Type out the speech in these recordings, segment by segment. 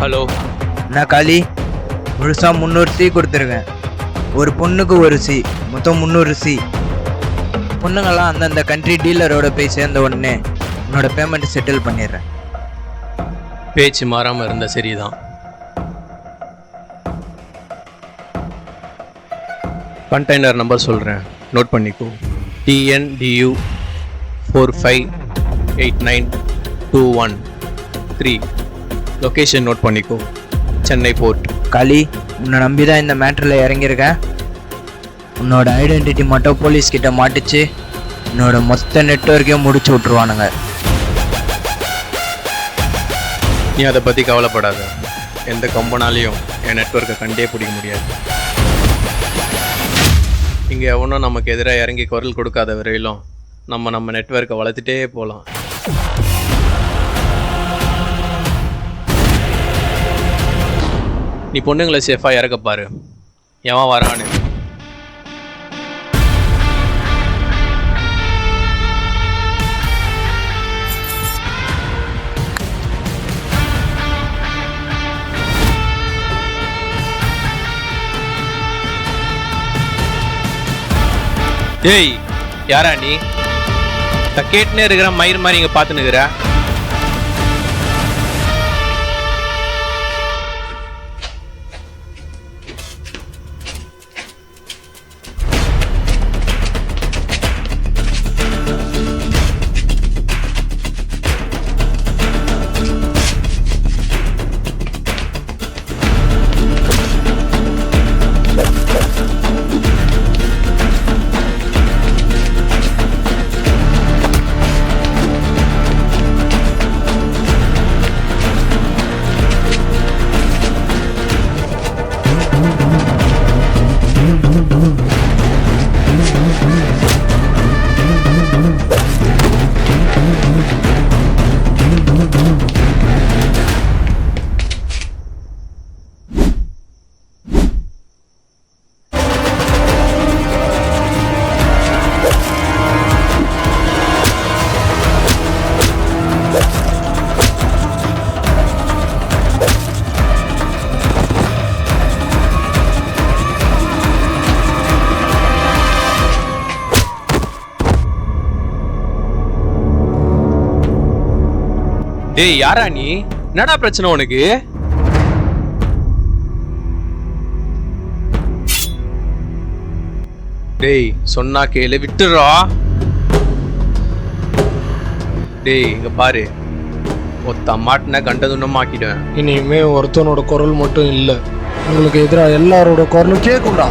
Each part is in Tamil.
ஹலோ, நான் காளி முழுசா 300 சி கொடுத்துருக்கேன். ஒரு பொண்ணுக்கு ஒரு சி, மொத்தம் 300 சி. பொண்ணுங்கள்லாம் அந்தந்த கண்ட்ரி டீலரோட போய் சேர்ந்த உடனே உன்னோட பேமெண்ட் செட்டில் பண்ணிடுறேன். பேச்சு மாறாமல் இருந்தால் சரிதான். கண்டெய்னர் நம்பர் சொல்கிறேன், நோட் பண்ணிக்கோ. TNDU 458921 லொக்கேஷன் நோட் பண்ணிக்கோ, சென்னை போர்ட். காளி, உன்னை நம்பி தான் இந்த மேட்டரில் இறங்கியிருக்கேன். உன்னோட ஐடென்டிட்டி மட்டும் போலீஸ்கிட்ட மாட்டுச்சு, உன்னோட மொத்த நெட்வொர்க்கையும் முடிச்சு விட்ருவானுங்க. நீ அதை பற்றி கவலைப்படாத. எந்த கம்பெனாலையும் என் நெட்வொர்க்கை கண்டே பிடிக்க முடியாது. இங்கே எவனும் நமக்கு எதிராக இறங்கி குரல் கொடுக்காத வரையிலும் நம்ம நெட்வொர்க்கை வளர்த்துட்டே போகலாம். நீ பொண்ணுங்களை சேஃபாக இறக்க பாரு. எவன் வரான்னு. ஏய், யாரா நீ? கேட்டுனே இருக்கிற மயிர் மாதிரி இங்கே பார்த்துன்னுக்குற. டேய், யாரா நீ? என்னடா பிரச்சனை உனக்கு? டேய், சொன்னா கேளு, விட்டுறா. டேய், இங்க பாரு, ஒத்த மாட்டின கண்டதுன்னும் ஆக்கிடுவேன். இனிமே ஒருத்தனோட குரல் மட்டும் இல்லை, உங்களுக்கு எதிராக எல்லாரோட குரலும் கேட்கும்டா.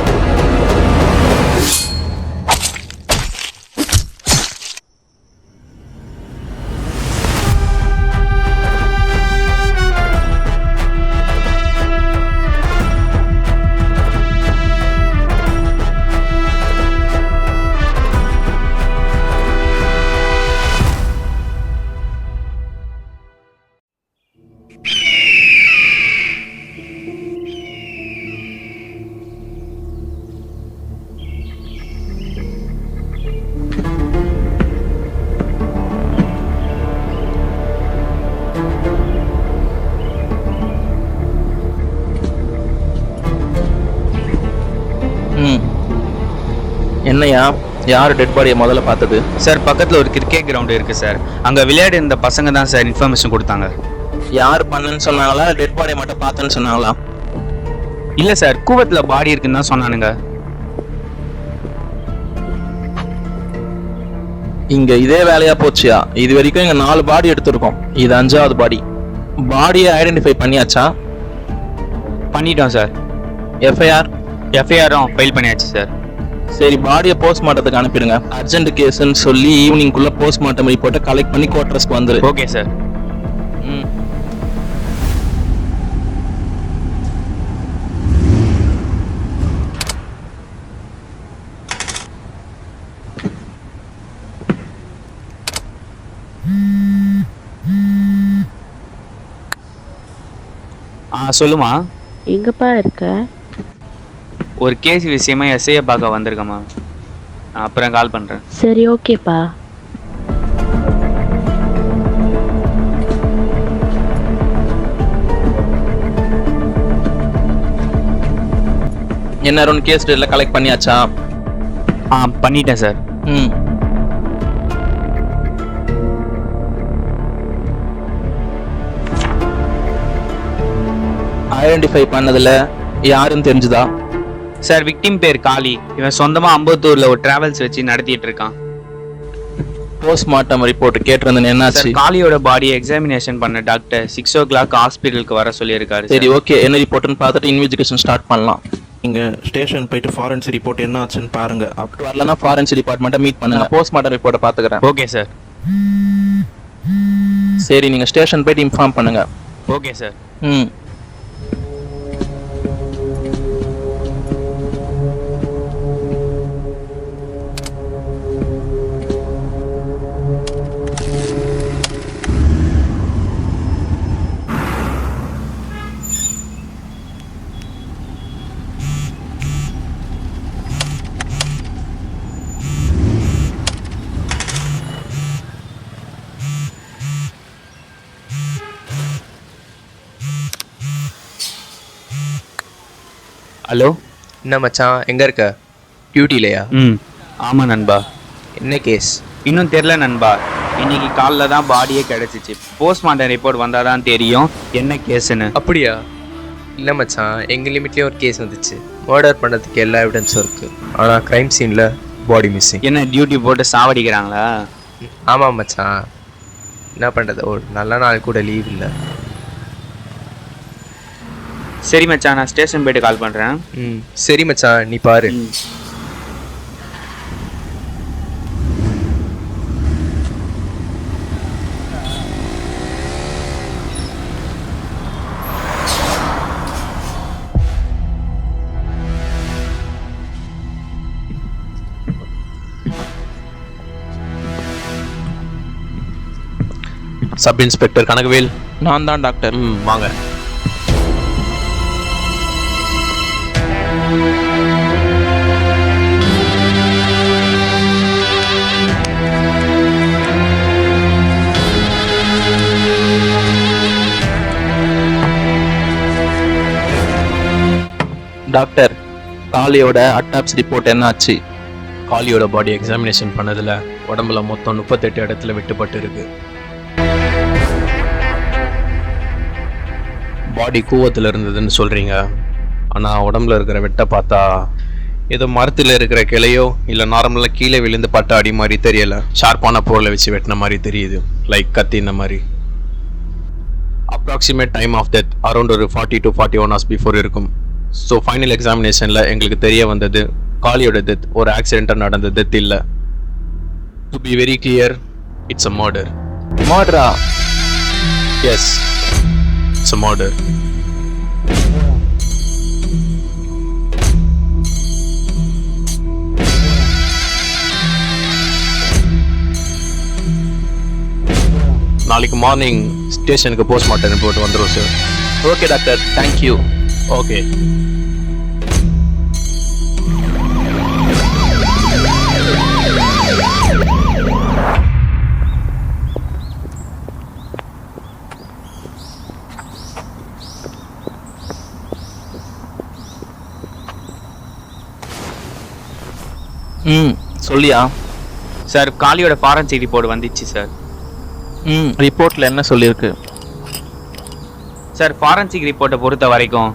என்னையா, யார் டெட் பாடியை முதல்ல பார்த்தது? சார், பக்கத்தில் ஒரு கிரிக்கெட் கிரவுண்டு இருக்குது சார். அங்கே விளையாடி இந்த பசங்க தான் சார் இன்ஃபர்மேஷன் கொடுத்தாங்க. யார் பண்ணுன்னு சொன்னாங்களா, டெட் பாடியை மட்டும் பார்த்தேன்னு சொன்னாங்களா? இல்லை சார், கூவத்தில் பாடி இருக்குன்னு தான் சொன்னானுங்க. இங்க இதே வேலையா போச்சியா? இது வரைக்கும் இங்க 4 பாடி எடுத்திருக்கோம். இது 5வது பாடி. பாடியை ஐடென்டிஃபை பண்ணியாச்சா? பண்ணிட்டோம் சார். எஃப்ஐஆரும் ஃபைல் பண்ணியாச்சு சார். சரி, பாடியை போஸ்ட்மார்ட்டத்துக்கு அனுப்பிடுங்க. அர்ஜென்ட் கேஸ்ன்னு சொல்லி ஈவினிங்குள்ள போஸ்ட்மார்ட்டம் ரிப்போர்ட்டை கலெக்ட் பண்ணி குவார்டர்ஸ்க்கு வந்துரு. Okay sir. ம். சொல்லுமா. எங்கப்பா இருக்க? ஒரு கேஸ் விஷயமா எஸ்ஐயை பார்க்க வந்திருக்கம்மா. அப்புறம் கால் பண்ணுறேன். சரி, ஓகேப்பா. என்ன அரௌண்ட் கேஸ் டேட்ல கலெக்ட் பண்ணியாச்சா? பண்ணிட்டேன் சார். ம். ஐடென்டிஃபை பண்ணதுல யாருன்னு தெரிஞ்சுதா? சார், விக்டிம் பேர் காளி. இவன் சொந்தமா அம்பத்தூர்ல ஒரு டிராவல்ஸ் வச்சு நடத்திட்டு இருக்கான். போஸ்ட்மார்ட்டம் ரிப்போர்ட் கேட்டிருந்தேன், என்னாச்சு? சார், காளியோட பாடியை எக்ஸாமினேஷன் பண்ண டாக்டர் 6 o'clock ஹாஸ்பிட்டலுக்கு வர சொல்லியிருக்காரு. சரி, ஓகே. என்ன ரிப்போர்ட்னு பார்த்துட்டு இன்வெஸ்டிகேஷன் ஸ்டார்ட் பண்ணலாம். இங்க ஸ்டேஷன் போயிட்டு ஃபாரன்சிக் ரிப்போர்ட் என்ன ஆச்சுன்னு பாருங்க. அப்படி வரலன்னா ஃபாரன்சிக் டிபார்ட்மெண்ட்டை மீட் பண்ணுங்க. போஸ்ட்மார்ட்டம் ரிப்போர்ட்டை பார்த்துக்கிறேன். Okay sir. சரி, நீங்க ஸ்டேஷன் போயிட்டு இன்ஃபார்ம் பண்ணுங்க. Okay sir. ம். ஹலோ. என்ன மச்சான், எங்க இருக்க? டியூட்டிலையா? ஆமாம் நண்பா. என்ன கேஸ்? இன்னும் தெரில நண்பா. இன்னைக்கு காலைல தான் பாடியே கிடைச்சிச்சு. போஸ்ட்மார்ட்டம் ரிப்போர்ட் வந்தால் தான் தெரியும் என்ன கேஸுன்னு. அப்படியா? இல்லை மச்சான், எங்கள் லிமிட்லேயே ஒரு கேஸ் வந்துச்சு. மர்டர் பண்ணதுக்கு எல்லா எவிடன்ஸும் இருக்குது. ஆனால் க்ரைம் சீனில் பாடி மிஸ்ஸிங். என்ன டியூட்டி போட்டு சாவடிக்கிறாங்களா? ஆமாம் மச்சான், என்ன பண்ணுறது, ஒரு நல்ல நாள் கூட லீவ் இல்லை. சரி மச்சான், நான் ஸ்டேஷன் போயிட்டு கால் பண்ணுறேன். சரி மச்சான், நீ பாரு. Sub inspector Kanagavel. நான் தான் டாக்டர். வாங்க. டாக்டர், காளியோட அட்டாப்ஸ் ரிப்போர்ட் என்ன ஆச்சு? காளியோட பாடி எக்ஸாமினேஷன் பண்ணதுல உடம்புல மொத்தம் 38 இடத்துல வெட்டுப்பட்டு இருக்கு. பாடி கூவத்தில் இருந்ததுன்னு சொல்றீங்க, ஆனால் உடம்புல இருக்கிற வெட்டை பார்த்தா ஏதோ மரத்தில் இருக்கிற கிளையோ இல்லை நார்மலாக கீழே விழுந்து பட்ட அடி மாதிரி தெரியல. ஷார்ப்பான பொருளை வச்சு வெட்டின மாதிரி தெரியுது, லைக் கத்தி இந்த மாதிரி. Approximate time of death around ஒரு 40 to 41 hours பிஃபோர் இருக்கும். ஸோ ஃபைனல் எக்ஸாமினேஷனில் எங்களுக்கு தெரிய வந்தது காளியோட டெத் ஒரு ஆக்சிடென்ட்டாக நடந்த டெத் இல்லை. To be very clear, it's a murder. மர்டரா? Yes, it's a murder. நாளைக்கு மார்னிங் ஸ்டேஷனுக்கு போஸ்ட்மார்ட்டம் ரிப்போர்ட் வந்துடும் sir. Okay doctor, thank you. Okay. சொல்லியா? சார், காளியோட ஃபாரன்சிக் ரிப்போர்ட் வந்துச்சு சார். ரிப்போர்ட்ல என்ன சொல்லியிருக்கு? சார், ஃபாரன்சிக் ரிப்போர்ட்டை பொறுத்த வரைக்கும்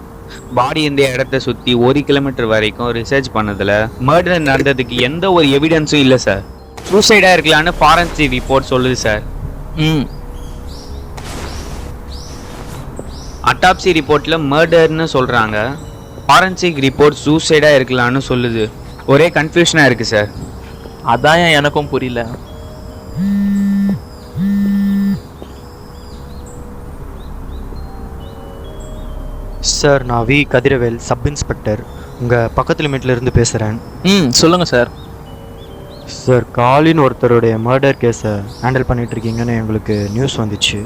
பாடி இந்த இடத்த சுற்றி 1 கிலோமீட்டர் வரைக்கும் ரிசர்ச் பண்ணதில் மர்டர் நடந்ததுக்கு எந்த ஒரு எவிடன்ஸும் இல்லை சார். சூசைடாக இருக்கலான்னு ஃபாரன்சிக் ரிப்போர்ட் சொல்லுது சார். ம் அட்டாப்சி ரிப்போர்ட்டில் மர்டர்னு சொல்கிறாங்க. ஃபாரன்சிக் ரிப்போர்ட் சூசைடாக இருக்கலான்னு சொல்லுது. ஒரே கன்ஃபியூஷனாக இருக்குது சார். அதான் எனக்கும் புரியல. சார், நான் வி கதிரவேல், சப் இன்ஸ்பெக்டர், உங்கள் பக்கத்து லிமிட்லேருந்து பேசுகிறேன். சொல்லுங்கள் சார். சார், காலின் ஒருத்தருடைய மர்டர் கேஸை ஹேண்டில் பண்ணிகிட்ருக்கீங்கன்னு எங்களுக்கு நியூஸ் வந்துச்சு.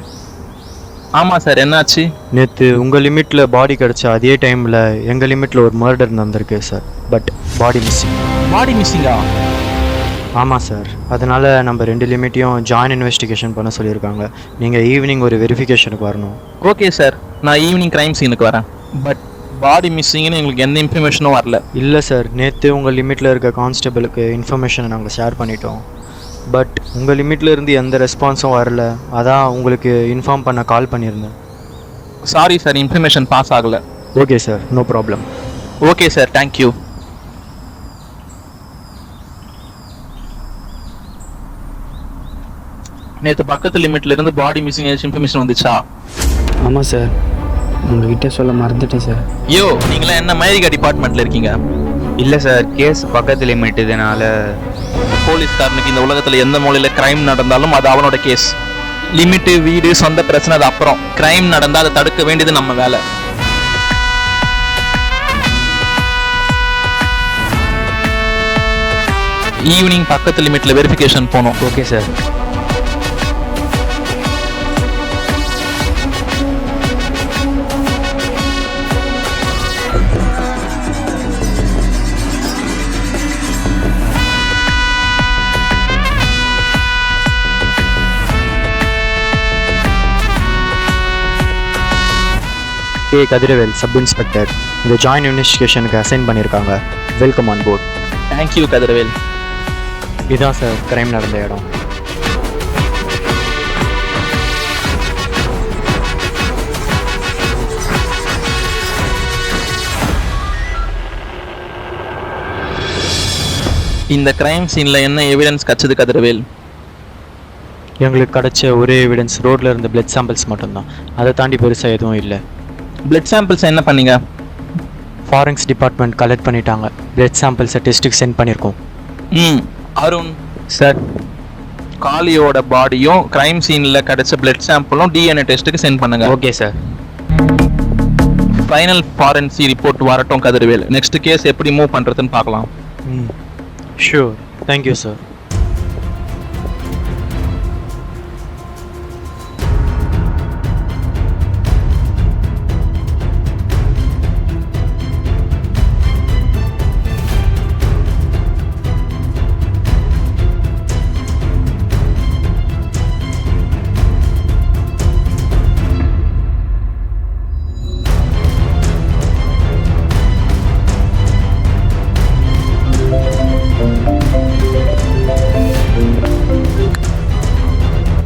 ஆமாம் சார், என்னாச்சு? நேற்று உங்கள் லிமிட்டில் பாடி கிடச்ச அதே டைமில் எங்கள் லிமிட்டில் ஒரு மர்டர் நடந்திருக்கு sir. But body missing. Body மிஸ்ஸிங்கா? ஆமாம் சார், அதனால் நம்ம 2 லிமிட்டையும் ஜாயின் இன்வெஸ்டிகேஷன் பண்ண சொல்லியிருக்காங்க. நீங்கள் ஈவினிங் ஒரு வெரிஃபிகேஷனுக்கு வரணும். ஓகே சார், நான் ஈவினிங் கிரைம் சீனுக்கு வரேன். பட் பாடி மிஸ்ஸிங்னு எங்களுக்கு எந்த இன்ஃபர்மேஷனும் வரல. இல்லை சார், நேற்று உங்கள் லிமிட்டில் இருக்க கான்ஸ்டபிளுக்கு இன்ஃபர்மேஷனை நாங்கள் ஷேர் பண்ணிட்டோம். பட் உங்கள் லிமிட்டில் இருந்து எந்த ரெஸ்பான்ஸும் வரல. அதான் உங்களுக்கு இன்ஃபார்ம் பண்ண கால் பண்ணியிருந்தேன். சாரி சார், இன்ஃபர்மேஷன் பாஸ் ஆகலை. Okay sir, no problem. Okay sir, thank you. நேற்று பக்கத்து லிமிட்ல இருந்து பாடி மிஸ்ஸிங் ஏதாச்சும் இன்ஃபர்மேஷன் வந்துச்சா? ஆமாம் சார், உங்ககிட்ட சொல்ல மறந்துட்டேன் சார். யோ, நீங்களாம் என்ன மயிரிகா டிபார்ட்மெண்ட்டில் இருக்கீங்க? இல்லை சார், கேஸ் பக்கத்து லிமிட் இதனால. போலீஸ்காரனுக்கு இந்த உலகத்தில் எந்த மூலையில் கிரைம் நடந்தாலும் அது அவனோட கேஸ். லிமிட்டு, வீடு, சொந்த பிரச்சனை அது அப்புறம். கிரைம் நடந்தால் அதை தடுக்க வேண்டியது நம்ம வேலை. ஈவினிங் பக்கத்து லிமிட்டில் வெரிஃபிகேஷன் போகணும். Okay sir. Kathiravel, sub inspector, இந்த ஜாயின் இன்வெஸ்டிகேஷனுக்கு அசைன் பண்ணியிருக்காங்க. Welcome on board. Thank you Kathiravel. இதுதான் சார் கிரைம் நடந்த இடம். இந்த கிரைம் சீனில் என்ன எவிடன்ஸ் கச்சது கதிரவேல்? எங்களுக்கு கிடைச்ச ஒரே எவிடன்ஸ் ரோட்டில் இருந்த பிளட் சாம்பிள்ஸ் மட்டும்தான். அதை தாண்டி பெருசாக எதுவும் இல்லை. பிளட் சாம்பிள்ஸ் என்ன பண்ணீங்க? ஃபாரன்சிக் டிபார்ட்மெண்ட் கலெக்ட் பண்ணிட்டாங்க. பிளட் சாம்பிள்ஸை டெஸ்ட்டுக்கு சென்ட் பண்ணியிருக்கோம். அருண் சார், காளியோட பாடியும் கிரைம் சீனில் கிடைச்ச பிளட் சாம்பிளும் டிஎன்ஏ டெஸ்ட்டுக்கு சென்ட் பண்ணுங்க. Okay sir. Final forensic report வரட்டும் கதிரவேல். நெக்ஸ்ட் கேஸ் எப்படி மூவ் பண்ணுறதுன்னு பார்க்கலாம். Sure, thank you sir.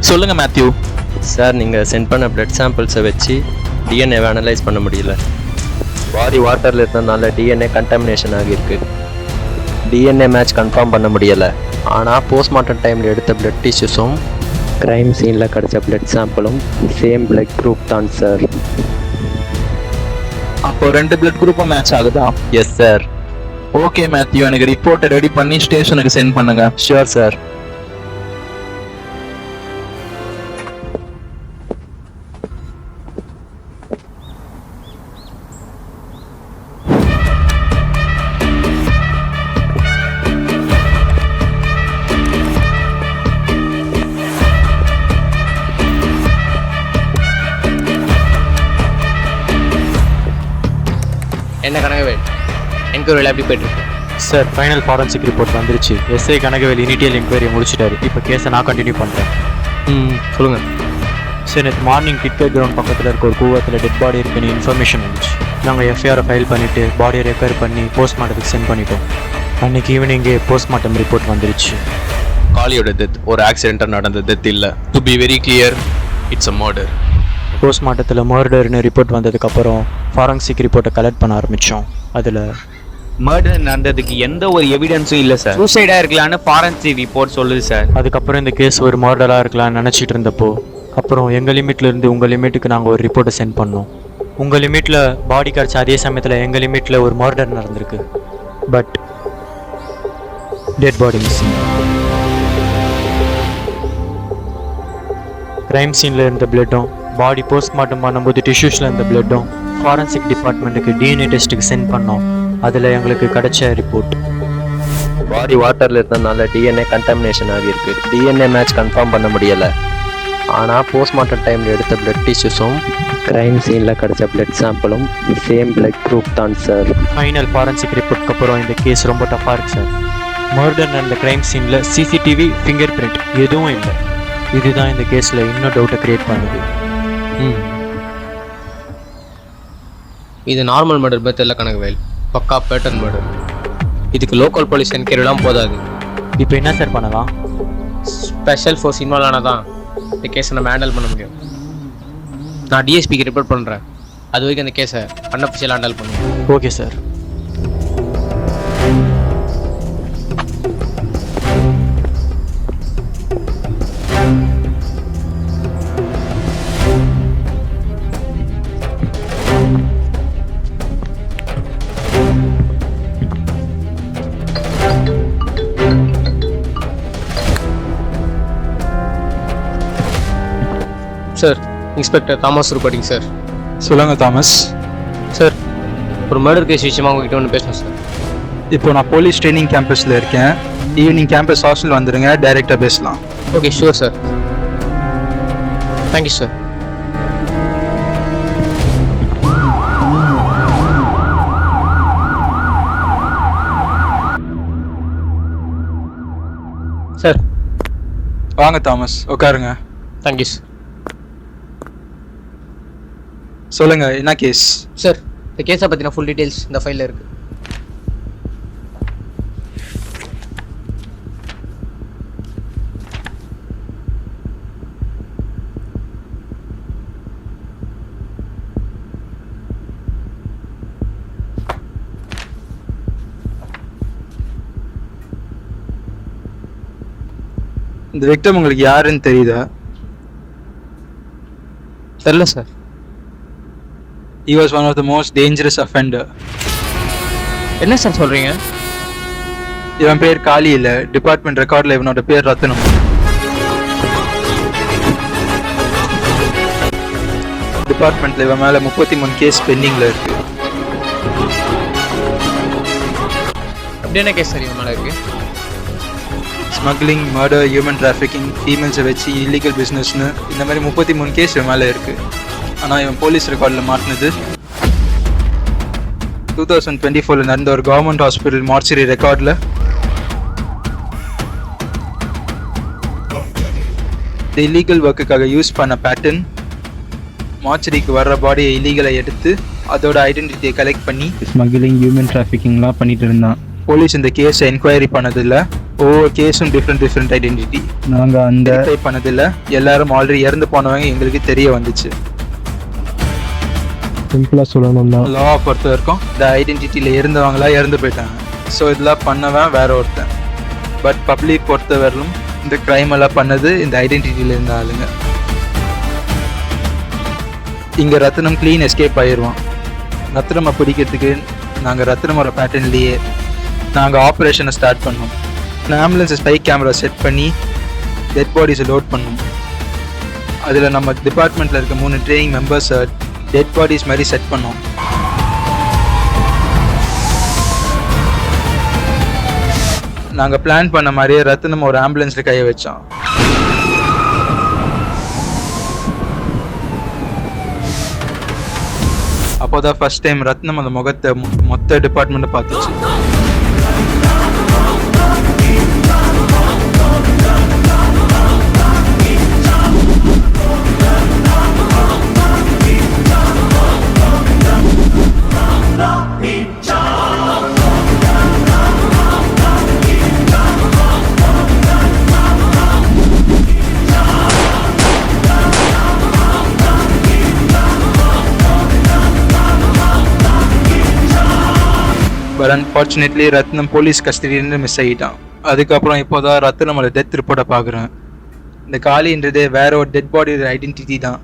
சொல்லுங்க மேத்யூ. சார், நீங்கள் சென்ட் பண்ண பிளட் சாம்பிள்ஸை வச்சு டிஎன்ஏ அனலைஸ் பண்ண முடியல. பாடி வாட்டரில் இருந்ததுனால டிஎன்ஏ கண்டாமினேஷன் ஆகியிருக்கு. டிஎன்ஏ மேட்ச் கன்ஃபார்ம் பண்ண முடியலை. ஆனால் போஸ்ட்மார்ட்டம் டைமில் எடுத்த பிளட் டிஷ்யூஸும் க்ரைம் சீனில் கிடச்ச பிளட் சாம்பிளும் சேம் பிளட் குரூப் தான் சார். அப்போ 2 பிளட் குரூப்பும் மேட்ச் ஆகுதா? Yes sir. ஓகே மேத்யூ, எனக்கு ரிப்போர்ட்டை ரெடி பண்ணி ஸ்டேஷனுக்கு சென்ட் பண்ணுங்க. Sure sir. என்ன கனகவேல், என்கொயரியில் எப்படி போயிட்டுருக்கு? சார், ஃபைனல் ஃபாரன்சிக் ரிப்போர்ட் வந்துருச்சு. எஸ்ஐ கனகவேல் இனிஷியல் என்கொயரி முடிச்சிட்டாரு. இப்போ கேஸை நான் கண்டினியூ பண்ணுறேன். சொல்லுங்கள் சார். நேற்று மார்னிங் கிரிக்கெட் கிரவுண்ட் பக்கத்தில் இருக்க ஒரு கூவத்தில் டெட் பாடி இருக்குன்னு இன்ஃபர்மேஷன் வந்துச்சு. நாங்கள் எஃப்ஐஆரை ஃபைல் பண்ணிவிட்டு பாடியை ரெக்கவர் பண்ணி போஸ்ட்மார்ட்டத்துக்கு சென்ட் பண்ணிட்டோம். அன்றைக்கி ஈவினிங்கே போஸ்ட்மார்ட்டம் ரிப்போர்ட் வந்துருச்சு. காளியோட டெத் ஒரு ஆக்சிடென்ட்டாக நடந்த டெத் இல்லை. To be very clear, it's a murder. போஸ்ட்மார்ட்டத்தில் மர்டர்னு ரிப்போர்ட் வந்ததுக்கப்புறம் ஃபாரன்சிக் ரிப்போர்ட்டை கலெக்ட் பண்ண ஆரம்பித்தோம். அதில் மர்டர் நடந்ததுக்கு எந்த ஒரு எவிடன்ஸும் இல்லை சார். சூசைடாக இருக்கலான்னு ஃபாரன்சிக் ரிப்போர்ட் சொல்லுது சார். அதுக்கப்புறம் இந்த கேஸ் ஒரு மர்டராக இருக்கலாம்னு நினச்சிட்டு இருந்தப்போ அப்புறம் எங்கள் லிமிட்லேருந்து உங்கள் லிமிட்டுக்கு நாங்கள் ஒரு ரிப்போர்ட்டை சென்ட் பண்ணோம். உங்கள் லிமிட்டில் பாடி கிடச்ச அதே சமயத்தில் எங்கள் லிமிட்டில் ஒரு மர்டர் நடந்திருக்கு. But dead body missing. Crime சீனில் இருந்த பிளட்டும் பாடி போஸ்ட்மார்ட்டம் பண்ணும்போது டிஷ்யூஸில் இருந்த பிளட்டும் ஃபாரன்சிக் டிபார்ட்மெண்ட்டுக்கு டிஎன்ஏ டெஸ்ட்டுக்கு சென்ட் பண்ணோம். அதில் எங்களுக்கு கிடைச்ச ரிப்போர்ட் பாடி வாட்டரில் இருந்ததுனால டிஎன்ஏ கண்டாமினேஷன் ஆகியிருக்கு. டிஎன்ஏ மேட்ச் கன்ஃபார்ம் பண்ண முடியலை. ஆனால் போஸ்ட்மார்ட்டம் டைமில் எடுத்த பிளட் டிஷ்யூஸும் க்ரைம் சீனில் கிடைச்ச பிளட் சாம்பிளும் சேம் பிளட் ப்ரூஃப் தான் சார். ஃபைனல் ஃபாரன்சிக் ரிப்போர்ட்க்கு அப்புறம் இந்த கேஸ் ரொம்ப டஃப்பாக இருக்குது சார். மர்டர் நடந்த க்ரைம் சீனில் சிசிடிவி ஃபிங்கர் பிரிண்ட் எதுவும் இல்லை. இதுதான் இந்த கேஸில் இன்னும் டவுட்டை க்ரியேட் பண்ணுது. இது நார்மல் மர்டர் மெத்தடில் கணக்குவேல், பக்கா பேட்டர்ன் மர்டர். இதுக்கு லோக்கல் போலீஸ் என்கொயரிலாம் போதாது. இப்போ என்ன சார் பண்ணலாம்? ஸ்பெஷல் ஃபோர்ஸ் இன்வால்வ் ஆனால் தான் இந்த கேஸை நம்ம ஹேண்டில் பண்ண முடியும். நான் டிஎஸ்பிக்கு ரிப்போர்ட் பண்ணுறேன். அது வரைக்கும் அந்த கேஸை அன்அஃபிஷியல் ஹேண்டில் பண்ணுவேன். Okay sir. Sir, inspector Thomas reporting sir. சொல்லுங்க தாமஸ். சார், ஒரு மர்டர் கேஸ் விஷயமா உங்ககிட்ட ஒன்று பேசணும் சார். இப்போ நான் போலீஸ் ட்ரைனிங் கேம்பஸில் இருக்கேன். ஈவினிங் கேம்பஸ் ஹாஸ்டல் வந்துடுங்க, டைரெக்டாக பேசலாம். Okay, sure sir. Thank you sir. Sir வாங்க தாமஸ், உட்காருங்க. Thank you sir. சொல்லுங்க, என்ன கேஸ்? சார், இந்த கேஸை பற்றின ஃபுல் டீட்டெயில்ஸ் இந்த ஃபைலில் இருக்குது. இந்த விக்டம் உங்களுக்கு யாருன்னு தெரியுதா? தெரியல sir. He was one of the most dangerous offender. என்ன சார் சொல்கிறீங்க? இவன் பேர் காளி இல்லை, டிபார்ட்மெண்ட் ரெக்கார்டில் இவனோட பேர் ரத்னம். டிபார்ட்மெண்ட்டில் இவன் மேலே 33 கேஸ் பெண்டிங்கில் இருக்கு. அப்படி என்ன கேஸ் சார் இவன் மேலே இருக்கு? ஸ்மக்லிங், மர்டர், ஹியூமன் டிராஃபிக்கிங், ஃபீமேல்ஸை வச்சு இல்லீகல் பிஸ்னஸ்னு இந்த மாதிரி 33 கேஸ் இவன் மேலே இருக்குது. ஆனால் இவன் போலீஸ் ரெக்கார்டில் மாட்டினது 2024 நடந்த ஒரு கவர்மெண்ட் ஹாஸ்பிட்டல் மார்ச்சரி ரெக்கார்டில் இந்த இல்லீகல் ஒர்க்குக்காக யூஸ் பண்ண பேட்டர்ன், மார்ச்சரிக்கு வர்ற பாடியை இல்லீகலை எடுத்து அதோட ஐடென்டிட்டியை கலெக்ட் பண்ணி ஸ்மக்லிங், ஹியூமன் டிராஃபிக்கிங்லாம் பண்ணிட்டு இருந்தான். போலீஸ் இந்த கேஸை என்கொயரி பண்ணதில்லை. ஒவ்வொரு கேஸும் டிஃப்ரெண்ட் ஐடென்டிட்டி. நாங்கள் அந்த பண்ணதில்லை. எல்லாரும் ஆல்ரெடி இறந்து போனவங்க எங்களுக்கு தெரிய வந்துச்சு. சிம்பிளாக சொல்லணும்னா லாவை பொறுத்த வரைக்கும் இந்த ஐடென்டிட்டியில் இருந்தவங்களா இறந்து போயிட்டாங்க. ஸோ இதெல்லாம் பண்ணவன் வேற ஒருத்தன். பட் பப்ளிக் பொறுத்தவரையிலும் இந்த க்ரைம் எல்லாம் பண்ணது இந்த ஐடென்டிட்டியில் இருந்த ஆளுங்க. இங்கே ரத்னம் க்ளீன் எஸ்கேப் ஆயிடுவான். ரத்னமை பிடிக்கிறதுக்கு நாங்கள் ரத்னமோட பேட்டர்ன்லேயே நாங்கள் ஆப்ரேஷனை ஸ்டார்ட் பண்ணோம். ஆம்புலன்ஸை ஸ்பை கேமரா செட் பண்ணி டெட் பாடிஸை லோட் பண்ணோம். அதில் நம்ம டிபார்ட்மெண்ட்டில் இருக்க 3 ட்ரைனிங் மெம்பர்ஸை டெட் பாடிஸ் மாதிரி செட் பண்ணோம். நாங்கள் பிளான் பண்ண மாதிரியே ரத்னம் ஒரு ஆம்புலன்ஸில் கையை வச்சோம். அப்போ தான் ஃபர்ஸ்ட் டைம் ரத்னம் அந்த முகத்தை மொத்த டிபார்ட்மெண்ட்டை பார்த்துச்சு. பட் அன்ஃபார்ச்சுனேட்லி ரத்னம் போலீஸ் கஸ்டடியிலேருந்து மிஸ் ஆகிட்டான். அதுக்கப்புறம் இப்போ தான் ரத்னமோட டெத் ரிப்போர்ட்டை பார்க்குறேன். இந்த காளின்றதே வேற ஒரு டெட் பாடியோட ஐடென்டிட்டி தான்.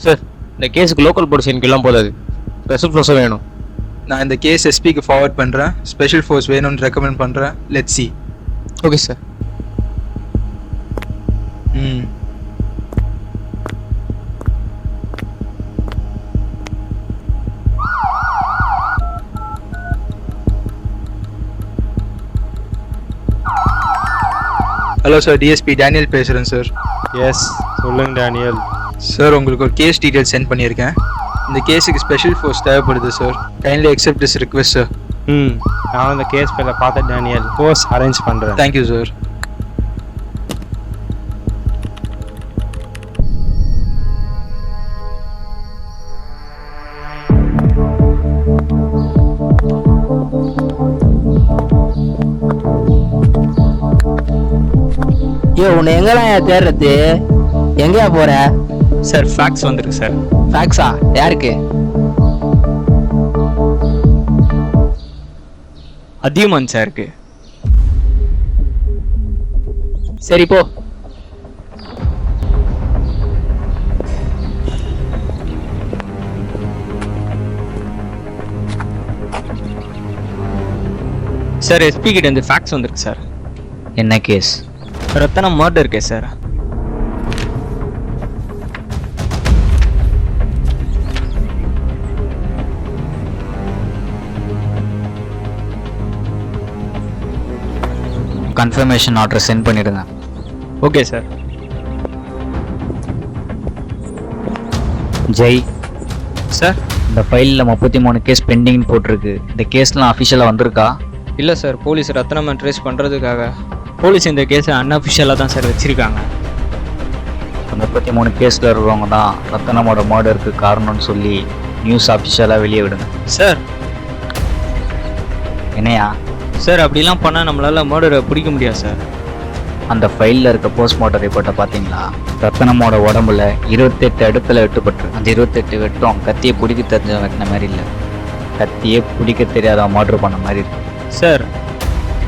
சார் இந்த கேஸுக்கு லோக்கல் போலீஸ் எல்லாம் போதாது, ஸ்பெஷல் ஃபோர்ஸும் வேணும். நான் இந்த கேஸ் எஸ்பிக்கு ஃபார்வர்ட் பண்ணுறேன். ஸ்பெஷல் ஃபோர்ஸ் வேணும்னு ரெக்கமெண்ட் பண்ணுறேன். Let's see. Okay sir. Hello sir, DSP Daniel பேசுகிறேன் சார். எஸ், சொல்லுங்க டேனியல். சார், உங்களுக்கு ஒரு கேஸ் டீட்டெயில் சென்ட் பண்ணியிருக்கேன். இந்த கேஸுக்கு ஸ்பெஷல் ஃபோர்ஸ் தேவைப்படுது sir. Kindly accept this request sir. நான் இந்த கேஸ் பேரில் பார்த்தேன் டேனியல். ஃபோர்ஸ் அரேஞ்ச் பண்ணுறேன். Thank you sir. உன்னை எங்கெல்லாம் தேடுறது? எங்கேயா போற? சார் ஃபேக்ஸ் வந்திருக்கு சார். ஃபேக்ஸா? யாருக்கு? அதியமான் சாருக்கு. சரி போ. சார் எஸ்பி கிட்ட இருந்து ஃபேக்ஸ் வந்திருக்கு சார். என்ன case? Rathnam murder case sir. Confirmation order sent பண்ணிடுங்க. Okay sir. ஜெய் சார், இந்த ஃபைலில் 33 கேஸ் பெண்டிங்னு போட்டிருக்கு. இந்த கேஸ்லாம் அஃபிஷியலாக வந்திருக்கா? இல்லை சார், போலீஸ் ரத்னமை ட்ரேஸ் பண்ணுறதுக்காக போலீஸ் இந்த கேஸை அன்அஃபிஷியலாக தான் சார் வச்சுருக்காங்க. 33 கேஸில் இருக்கிறவங்க தான் ரத்னமோட மர்டருக்கு காரணம்னு சொல்லி நியூஸ் அஃபிஷியலாக வெளியே விடுங்க. சார் என்னையா? சார் அப்படிலாம் பண்ணால் நம்மளால் மர்டரை பிடிக்க முடியாது சார். அந்த ஃபைலில் இருக்க போஸ்ட்மார்ட்டம் ரிப்போர்ட்டை பார்த்தீங்களா? ரத்னமோட உடம்புல 28 இடத்துல வெட்டுப்பட்டு, அந்த 28 வெட்டும் கத்தியை பிடிக்க தெரிஞ்சவன் வெட்டின மாதிரி இல்லை, கத்தியே பிடிக்க தெரியாதவன் மர்டர் பண்ண மாதிரி இருக்கு. சார்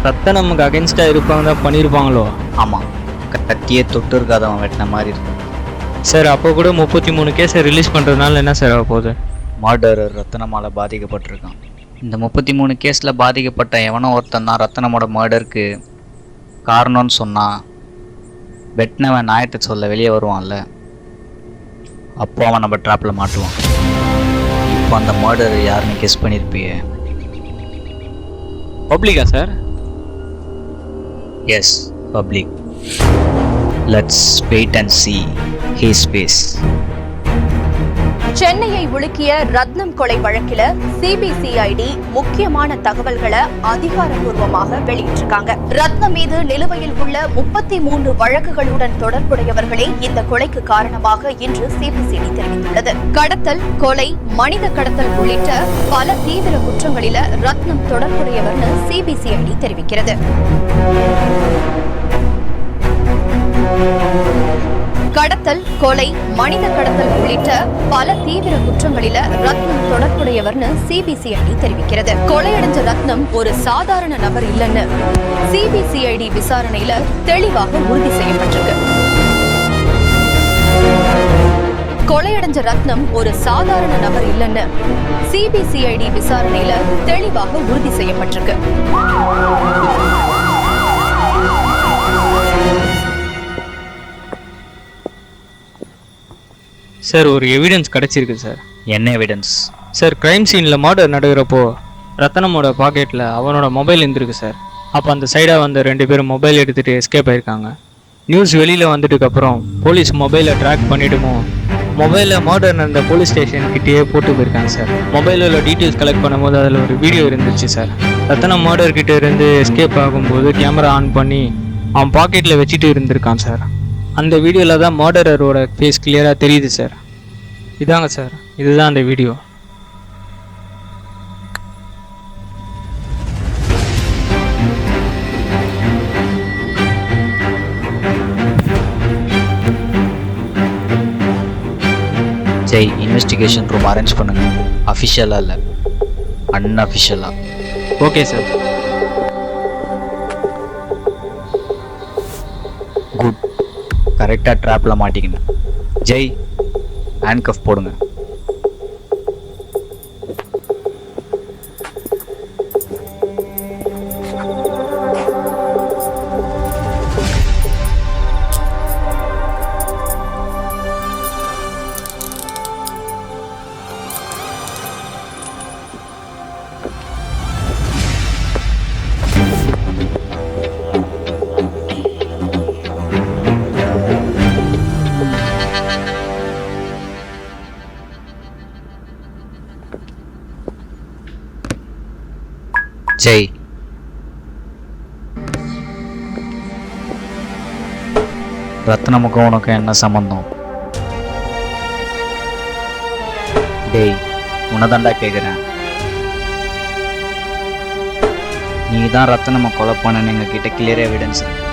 ரத்தனமுக்கு அகென்ஸ்டாக இருப்பாங்க தான் பண்ணியிருப்பாங்களோ? ஆமாம், கத்தியே தொட்டு இருக்காதவன் வெட்டின மாதிரி இருக்கு. சார் அப்போ கூட 33 கேஸை ரிலீஸ் பண்ணுறதுனால என்ன சார் ஆக போகுது? மர்டரர் ரத்னமால் பாதிக்கப்பட்டிருக்கான். இந்த 33 கேஸில் பாதிக்கப்பட்ட எவனோ ஒருத்தன் தான் ரத்னமோட மர்டருக்கு காரணம்னு சொன்னான். வெட்டினவன் நியாயத்தை சொல்ல வெளியே வருவான்ல, அப்போ அவன் நம்ம ட்ராப்பில் மாட்டுவான். இப்போ அந்த மர்டர் யாருன்னு கெஸ் பண்ணியிருப்பியே? பப்ளிக்கா சார்? Yes, public. Let's wait and see his face. சென்னையை உலுக்கிய ரத்னம் கொலை வழக்கில சிபிசிஐடி முக்கியமான தகவல்களை அதிகாரப்பூர்வமாக வெளியிட்டிருக்காங்க. ரத்னம் மீது நிலுவையில் உள்ள 33 வழக்குகளுடன் தொடர்புடையவர்களே இந்த கொலைக்கு காரணமாக இன்று சிபிசிஐடி தெரிவித்துள்ளது. கடத்தல், கொலை, மனித கடத்தல் உள்ளிட்ட பல தீவிர குற்றங்களில ரத்னம் தொடர்புடையவர்னு சிபிசிஐடி தெரிவிக்கிறது. கடத்தல், கொலை, மனித கடத்தல் உள்ளிட்ட பல தீவிர குற்றங்களில ரத்னம் தொடர்புடையவர்னு சிபிசிஐடி தெரிவிக்கிறது. கொலையடைஞ்ச ரத்னம் ஒரு சாதாரண நபர் இல்லைன்னு சிபிசிஐடி விசாரணையில தெளிவாக உறுதி செய்யப்பட்டிருக்கு. கொலையடைஞ்ச ரத்னம் ஒரு சாதாரண நபர் இல்லைன்னு சிபிசிஐடி விசாரணையில தெளிவாக உறுதி செய்யப்பட்டிருக்கு. சார் ஒரு எவிடன்ஸ் கிடைச்சிருக்கு சார். என்ன எவிடன்ஸ்? சார் கிரைம் சீனில் மர்டர் நடக்கிறப்போ ரத்தனமோட பாக்கெட்டில் அவனோட மொபைல் இருந்திருக்கு சார். அப்போ அந்த சைடாக வந்த 2 பேரும் மொபைல் எடுத்துகிட்டு எஸ்கேப் ஆயிருக்காங்க. நியூஸ் வெளியில் வந்துட்டுக்கப்புறம் போலீஸ் மொபைலை ட்ராக் பண்ணிவிடுமோ, மொபைலில் மர்டர் நடந்த போலீஸ் ஸ்டேஷன் கிட்டேயே போட்டு போயிருக்காங்க சார். மொபைலில் டீட்டெயில்ஸ் கலெக்ட் பண்ணும்போது அதில் ஒரு வீடியோ இருந்துச்சு சார். ரத்தனம் மர்டர் கிட்டே இருந்து எஸ்கேப் ஆகும்போது கேமரா ஆன் பண்ணி அவன் பாக்கெட்டில் வச்சுட்டு இருந்திருக்கான் சார். அந்த வீடியோவில் தான் மர்டரரோட ஃபேஸ் கிளியராக தெரியுது சார். இதாங்க சார், இதுதான் அந்த வீடியோ. டேய் இன்வெஸ்டிகேஷன் ரூம் அரேஞ்ச் பண்ணுங்க. அஃபிஷியலாக இல்லை, அன்அஃபிஷியலாக. Okay sir. குட். கரெக்டாக ட்ராப்பில் மாட்டிக்கினேன். ஜெய், ஹேண்ட்கஃப் போடுங்க. ஜெய், ரத்னமுக்கும் உனக்கு என்ன சம்பந்தம்? டேய், உன்னதாண்டா கேட்குறேன். நீ தான் ரத்னம்மை கொலை பண்ணன்னு எங்ககிட்ட கிளியர் எவிடன்ஸ் இருக்கு.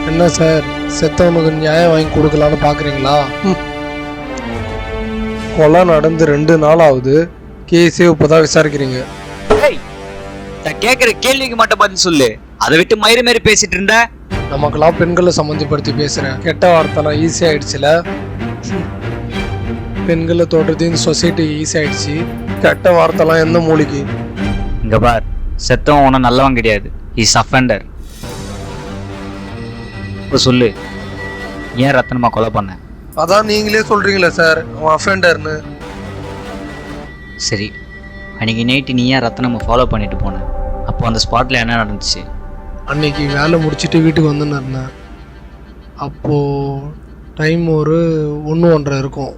என்ன சார், செத்தவனுக்கு நியாயம் வாங்கி கொடுக்கலான்னு பார்க்குறீங்களா? கொலை நடந்து 2 நாள் ஆகுது, கேஸே இப்போதான் விசாரிக்கிறீங்க. நான் கேட்குற கேள்விக்கு மட்டும் பதில் சொல்லு. அதை விட்டு மயிறு மாரி பேசிட்டு இருந்த. நமக்கெல்லாம் பெண்களை சம்மந்தப்படுத்தி பேசுகிறேன். கெட்ட வார்த்தைலாம் ஈஸி ஆயிடுச்சுல. பெண்களை தொடுறதுன்னு சொசைட்டி ஈஸி ஆயிடுச்சு. கெட்ட வார்த்தைலாம் எந்த மூலிக்கு? இங்க பார், செத்தவன் ஒன்றும் நல்லவன் கிடையாது. Is offender. இப்போ சொல்லு, ஏன் ரத்னமா கொலை பண்ண? அதான் நீங்களே சொல்றீங்களே சார், அவன் அஃபெண்டர்னு. சரி, அன்னைக்கு நைட்டு நீ ஏன் ரத்னம்மை ஃபாலோ பண்ணிட்டு போன? அப்போ அந்த ஸ்பாட்டில் என்ன நடந்துச்சு? அன்னைக்கு வேலை முடிச்சுட்டு வீட்டுக்கு வந்துன்னு இருந்தேன். அப்போது டைம் ஒரு 1:30 இருக்கும்.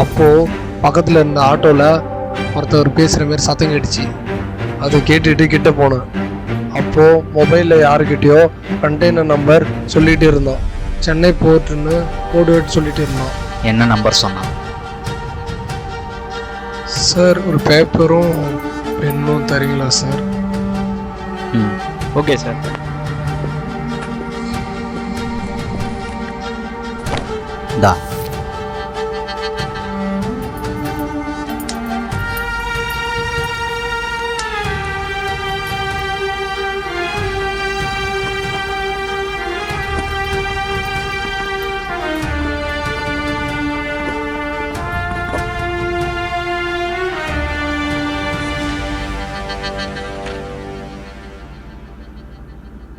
அப்போது பக்கத்தில் இருந்த ஆட்டோவில் ஒருத்தவர் பேசுகிற மாதிரி சத்தம் கேட்டுச்சு. அதை கேட்டுட்டு கிட்ட போனேன். அப்போது மொபைலில் யாருக்கிட்டேயோ கண்டெய்னர் நம்பர் சொல்லிகிட்டு இருந்தோம். சென்னை போர்ட்டுன்னு கோடு எடுத்து சொல்லிட்டு இருந்தோம். என்ன நம்பர் சொன்னான் சார்? ஒரு பேப்பரும் பென்னும் தரீங்களா சார்? Okay sir. தா.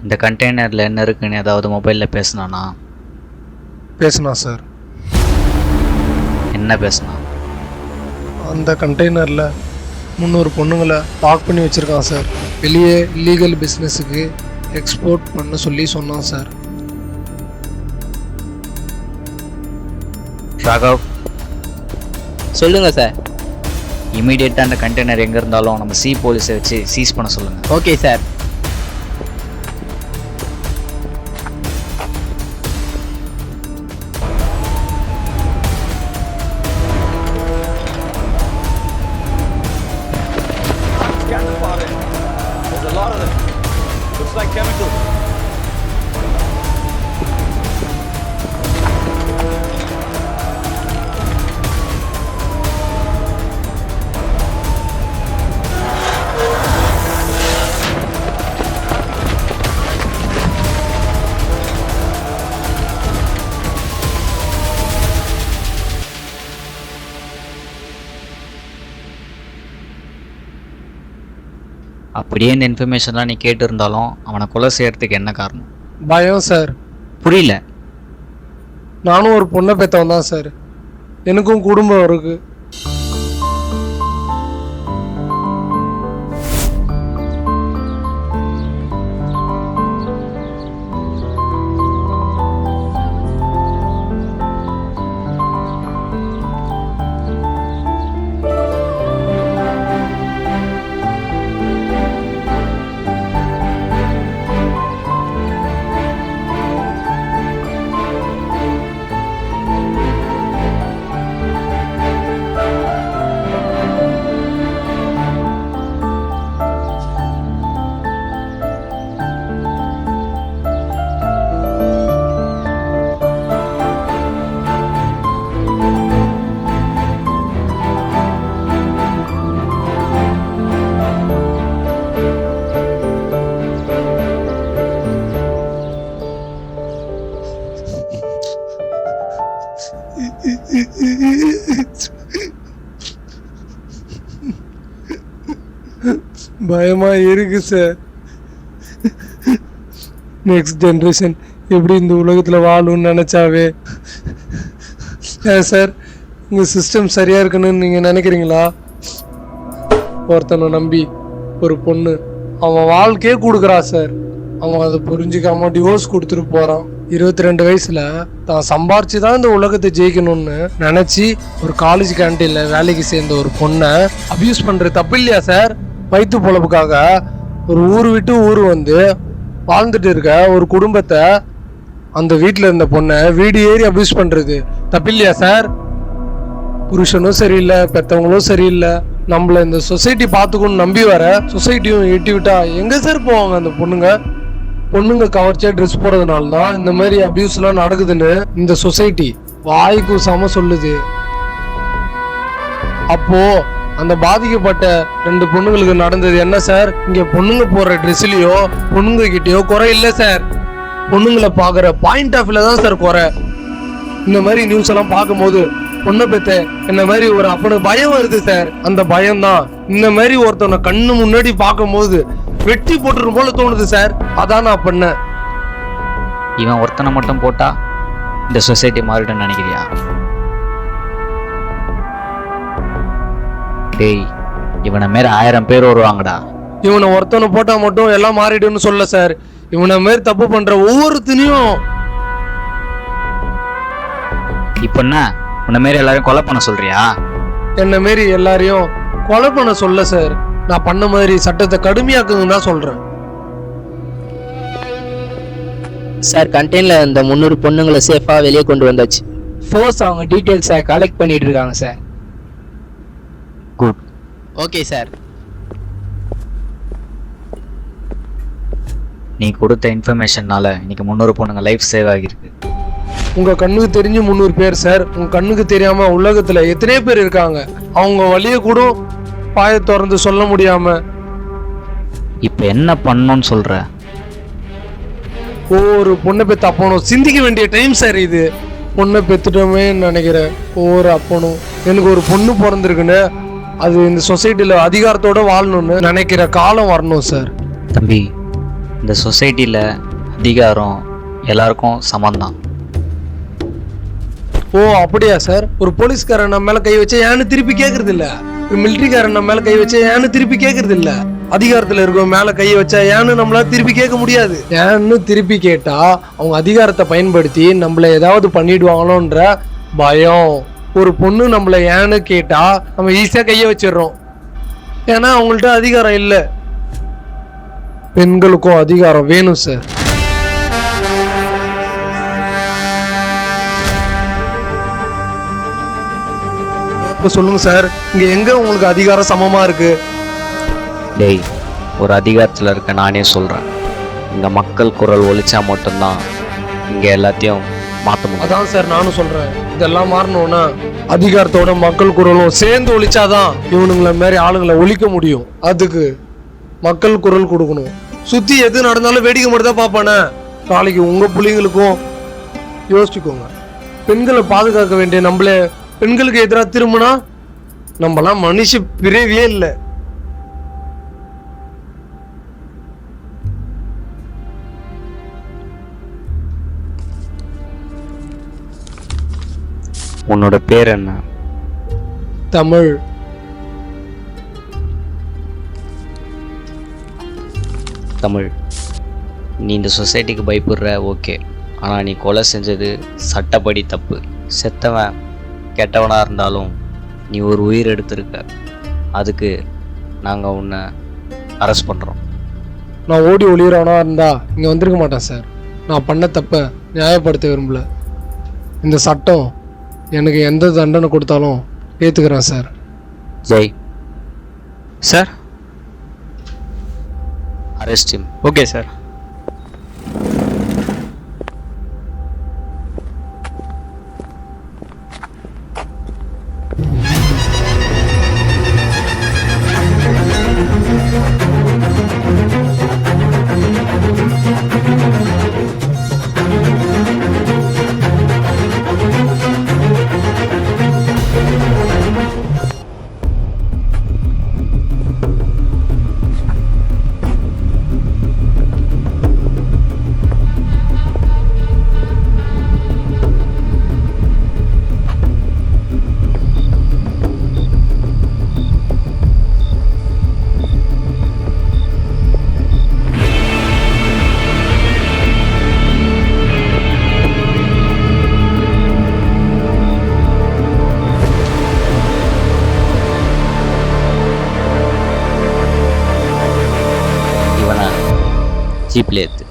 இந்த கண்டெய்னரில் என்ன இருக்குன்னு ஏதாவது மொபைலில் பேசினானா? பேசுனா சார். என்ன பேசினா? அந்த கண்டெய்னரில் 300 பொண்ணுங்களை லாக் பண்ணி வச்சுருக்கான் சார். வெளியே இல்லீகல் பிஸ்னஸுக்கு எக்ஸ்போர்ட் பண்ண சொல்லி சொன்னான் சார். ராகவ், சொல்லுங்கள் சார். இமீடியட்டாக அந்த கண்டெய்னர் எங்கே இருந்தாலும் நம்ம சி போலீஸை வச்சு சீஸ் பண்ண சொல்லுங்கள். Okay sir. அப்படியே இந்த இன்ஃபர்மேஷன்லாம் நீ கேட்டு இருந்தாலும் அவனை கொலை செய்யறதுக்கு என்ன காரணம்? பயம் சார். புரியல. நானும் ஒரு பொண்ணை பெற்றவன் தான் சார். எனக்கும் குடும்பம் இருக்கு. பயமா இருக்கு சார். நெக்ஸ்ட் ஜென்ரேஷன் எப்படி இந்த உலகத்தில் வாழும்னு நினச்சாவே. ஏன் சார் உங்கள் சிஸ்டம் சரியாக இருக்குன்னு நீங்கள் நினைக்கிறீங்களா? ஒருத்தனை நம்பி ஒரு பொண்ணு அவன் வாழ்க்கையே கொடுக்குறா சார். அவன் அதை புரிஞ்சுக்காம டிவோர்ஸ் கொடுத்துட்டு போகிறான். 22 வயசில் தான் சம்பாரிச்சு தான் இந்த உலகத்தை ஜெயிக்கணும்னு நினச்சி ஒரு காலேஜ் கேண்டீனில் வேலைக்கு சேர்ந்த ஒரு பொண்ணை அப்யூஸ் பண்ணுறது தப்பு இல்லையா சார்? வயிற்று பொழப்புக்காக ஒரு ஊர் விட்டு ஊர் வந்து வாழ்ந்துட்டு இருக்க ஒரு குடும்பத்தை, அந்த வீட்டில் இருந்த பொண்ணை வீடு ஏறி அப்யூஸ் பண்ணுறது தப்பு இல்லையா சார்? புருஷனும் சரியில்லை, பெற்றவங்களும் சரியில்லை, நம்மளை இந்த சொசைட்டி பார்த்துக்கணும்னு நம்பி வர சொசைட்டியும் எட்டி விட்டா எங்கே சார் போவாங்க அந்த பொண்ணுங்க? பொண்ணுங்க கவர்ச்சியாக ட்ரெஸ் போடுறதுனால தான் இந்த மாதிரி அபியூஸ்லாம் நடக்குதுன்னு இந்த சொசைட்டி வாய்க்கு சம சொல்லுது. அப்போ அந்த பாதிக்கப்பட்ட 2 பொண்ணுங்களுக்கு நடந்தது என்ன சார்? இங்க பொண்ணுங்க போடுற ட்ரெஸ்லயோ பொண்ணுங்க கிட்டயோ குறை இல்லை சார். பொண்ணுங்களை பார்க்குற பாயிண்ட் ஆஃப் வியூல தான் சார் குறை. இந்த மாதிரி நியூஸ் எல்லாம் பார்க்கும்போது பொண்ணை பெத்த இந்த மாதிரி ஒரு அப்பனுக்கு பயம் வருது சார். அந்த பயம் தான் இந்த மாதிரி ஒருத்தவனை கண்ணு முன்னாடி பார்க்கும்போது வெட்டி போட்டுரும் போல தோணுது சார். அதான் நான் பண்ணேன். இவன் ஒருத்தனை மட்டும் போட்டா இந்த சொசைட்டி மாறிடும் நினைக்கிறியா? டேய், இவனை மாரி 1000 பேர் வருவாங்கடா. இவனை ஒருத்தனை போட்டா மட்டும் எல்லாம் மாறிடும்னு சொல்ல சார். இவனை மாரி தப்பு பண்ற ஒவ்வொருத்தனையும் இப்ப என்ன உன்ன மாரி எல்லாரையும் கொலை பண்ண சொல்றியா? என்ன மாரி எல்லாரையும் கொலை பண்ண சொல்ல சார். நான் பண்ண மாதிரி சட்டத்தை கடுமையாக்குன்னு தான் சொல்றேன் சார். கண்டெய்னரில் இந்த 300 பொண்ணுங்களை சேஃபாக வெளியே கொண்டு வந்தாச்சு. ஃபோர்ஸ் அவங்க டீட்டெயில்ஸை கலெக்ட் பண்ணிட்டு இருக்காங்க சார். குட். Okay sir. நீ கொடுத்த இன்ஃபர்மேஷன்னால இன்னைக்கு 300 பொண்ணுங்க லைஃப் சேவ் ஆகிருக்கு. உங்க கண்ணுக்கு தெரிஞ்சு 300 பேர் சார். உங்க கண்ணுக்கு தெரியாம உலகத்துல எத்தனையோ பேர் இருக்காங்க. அவங்க வழிய கூட பாய திறந்து சொல்ல முடியாம. இப்ப என்ன பண்ணணும்னு சொல்ற? ஒவ்வொரு பொண்ணை பெற்று அப்பனும் சிந்திக்க வேண்டிய டைம் சார் இது. பொண்ணை பெற்றுட்டோமே நினைக்கிறேன். ஒவ்வொரு அப்பனும் எனக்கு ஒரு பொண்ணு பிறந்திருக்குன்னு அது இந்த சொசைட்டில அதிகாரத்தோட வாழணும்னு நினைக்கிற காலம் வரணும் சார். தம்பி, இந்த சொசைட்டியில் அதிகாரம் எல்லாருக்கும் சமந்தான். ஓ அப்படியா சார்? ஒரு போலீஸ்காரன் நம்ம மேல கை வச்சா ஏன்னு திருப்பி கேட்கறது இல்ல. ஒரு மிலிட்டரிக்காரன் நம்ம மேல கை வச்சா ஏன்னு திருப்பி கேட்கறது இல்ல. அதிகாரத்துல இருக்கவங்க மேல கை வச்சா ஏன்னு நம்மளால திருப்பி கேட்க முடியாது. ஏன்னு திருப்பி கேட்டா அவங்க அதிகாரத்தை பயன்படுத்தி நம்மள ஏதாவது பண்ணிடுவாங்களோன்ற பயம். ஒரு பொண்ணு நம்மள ஏன்னு கேட்டா நம்ம ஈஸியா கைய வச்சிடறோம். ஏன்னா அவங்கள்ட்ட அதிகாரம் இல்லை. பெண்களுக்கும் அதிகாரம் வேணும் சார். இப்போ சொல்லுங்க சார், இங்க எங்க உங்களுக்கு அதிகாரம் சமமா இருக்கு? டேய், ஒரு அதிகாரத்தில் இருக்க நானே சொல்றேன். இங்க மக்கள் குரல் ஒலிச்சா மட்டும்தான் இங்க எல்லாத்தையும் மாற்ற முடியும். அதான் சார் நானும் சொல்றேன். இதெல்லாம் மாறணும்னா அதிகாரத்தோட மக்கள் குரலும் சேர்ந்து ஒலிச்சாதான் இவனுங்களை மாதிரி ஆளுங்களை ஒழிக்க முடியும். அதுக்கு மக்கள் குரல் கொடுக்கணும். சுத்தி எது நடந்தாலும் வேடிக்கை மட்டும் தான் பார்ப்பானே. நாளைக்கு உங்க பிள்ளைங்களுக்கும் யோசிச்சுக்கோங்க. பெண்களை பாதுகாக்க வேண்டிய நம்மளே பெண்களுக்கு எதிராக திரும்பினா நம்மலாம் மனுஷ பிறவியே இல்லை. உன்னோட பேர் என்ன? தமிழ். தமிழ், நீ இந்த சொசைட்டிக்கு பயப்படுற ஓகே, ஆனால் நீ கொலை செஞ்சது சட்டப்படி தப்பு. செத்தவன் கெட்டவனாக இருந்தாலும் நீ ஒரு உயிர் எடுத்திருக்க. அதுக்கு நாங்கள் உன்னை அரெஸ்ட் பண்ணுறோம். நான் ஓடி ஒளியறவனா இருந்தா இங்கே வந்திருக்க மாட்டேன் சார். நான் பண்ண தப்ப நியாயப்படுத்த விரும்பல. இந்த சட்டம் எனக்கு எந்த தண்டனை கொடுத்தாலும் ஏற்றுக்கிறேன் sir. Jai sir. Arrest him. Okay sir. ஜீப்ல ஏத்து.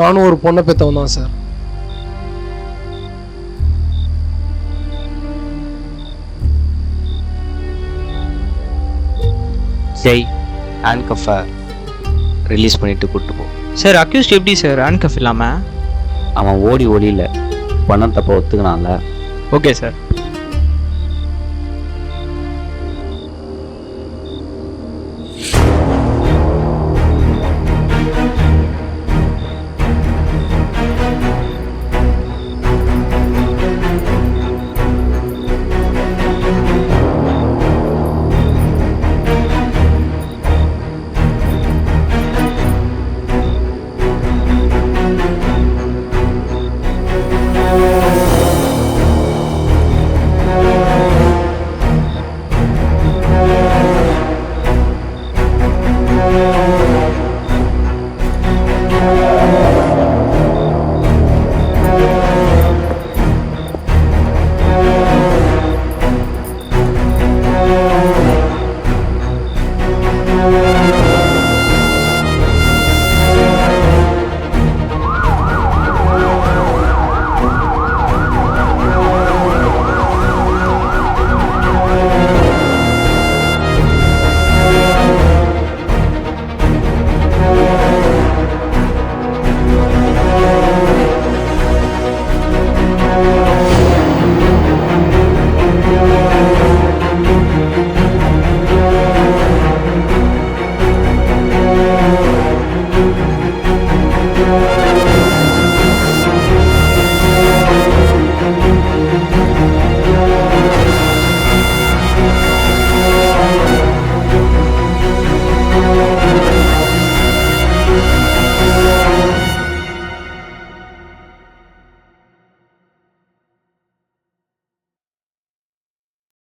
நானும் ஒரு பொண்ணை பெற்றவன் தான் சார். ஜெய் ஹேண்ட்கஃபை ரிலீஸ் பண்ணிட்டு கூப்பிட்டு போ. சார் அக்யூஸ்ட் எப்படி சார் ஹேண்ட்கஃப் இல்லாமல்? அவன் ஓடி ஒளியில பணம் தப்ப ஒத்துக்கினான்ல. Okay sir.